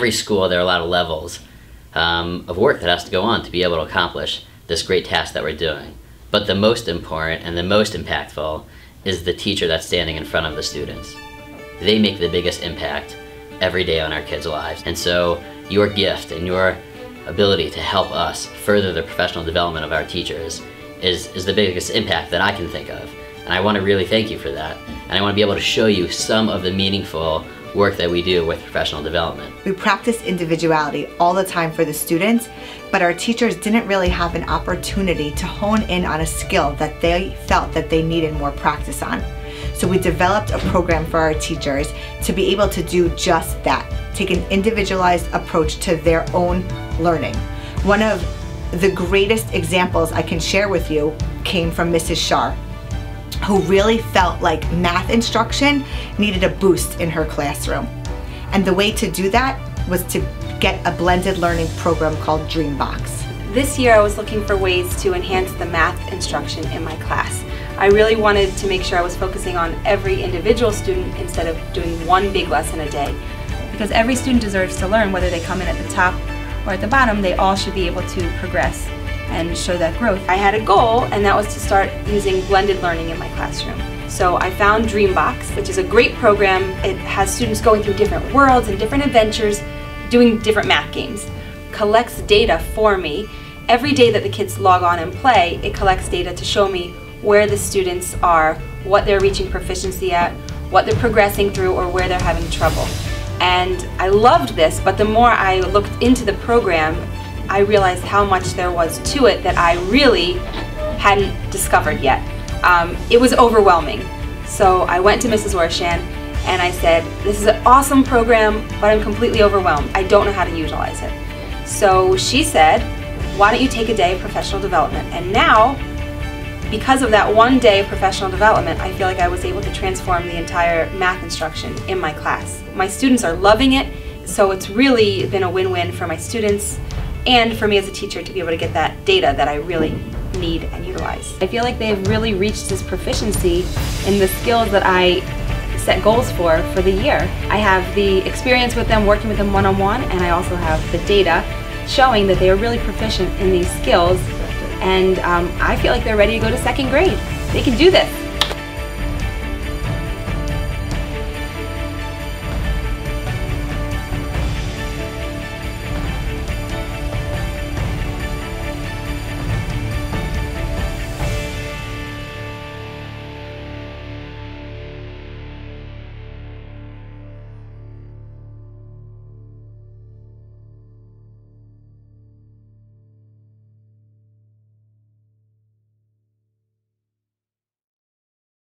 every school there are a lot of levels of work that has to go on to be able to accomplish this great task that we're doing. But the most important and the most impactful is the teacher that's standing in front of the students. They make the biggest impact every day on our kids' lives. And so your gift and your ability to help us further the professional development of our teachers is the biggest impact that I can think of. And I want to really thank you for that. And I want to be able to show you some of the meaningful work that we do with professional development. We practice individuality all the time for the students, but our teachers didn't really have an opportunity to hone in on a skill that they felt that they needed more practice on. So we developed a program for our teachers to be able to do just that, take an individualized approach to their own learning. One of the greatest examples I can share with you came from Mrs. Shar, who really felt like math instruction needed a boost in her classroom. And the way to do that was to get a blended learning program called Dreambox. This year I was looking for ways to enhance the math instruction in my class. I really wanted to make sure I was focusing on every individual student instead of doing one big lesson a day. Because every student deserves to learn, whether they come in at the top or at the bottom, they all should be able to progress and show that growth. I had a goal, and that was to start using blended learning in my classroom. So I found Dreambox, which is a great program. It has students going through different worlds and different adventures, doing different math games. Collects data for me. Every day that the kids log on and play, it collects data to show me where the students are, what they're reaching proficiency at, what they're progressing through, or where they're having trouble. And I loved this, but the more I looked into the program, I realized how much there was to it that I really hadn't discovered yet. It was overwhelming. So I went to Mrs. Orshan and I said, this is an awesome program, but I'm completely overwhelmed. I don't know how to utilize it. So she said, why don't you take a day of professional development? And now, because of that one day of professional development, I feel like I was able to transform the entire math instruction in my class. My students are loving it, so it's really been a win-win for my students and for me as a teacher to be able to get that data that I really need and utilize. I feel like they've really reached this proficiency in the skills that I set goals for the year. I have the experience with them, working with them one-on-one, and I also have the data showing that they are really proficient in these skills, and I feel like they're ready to go to second grade. They can do this.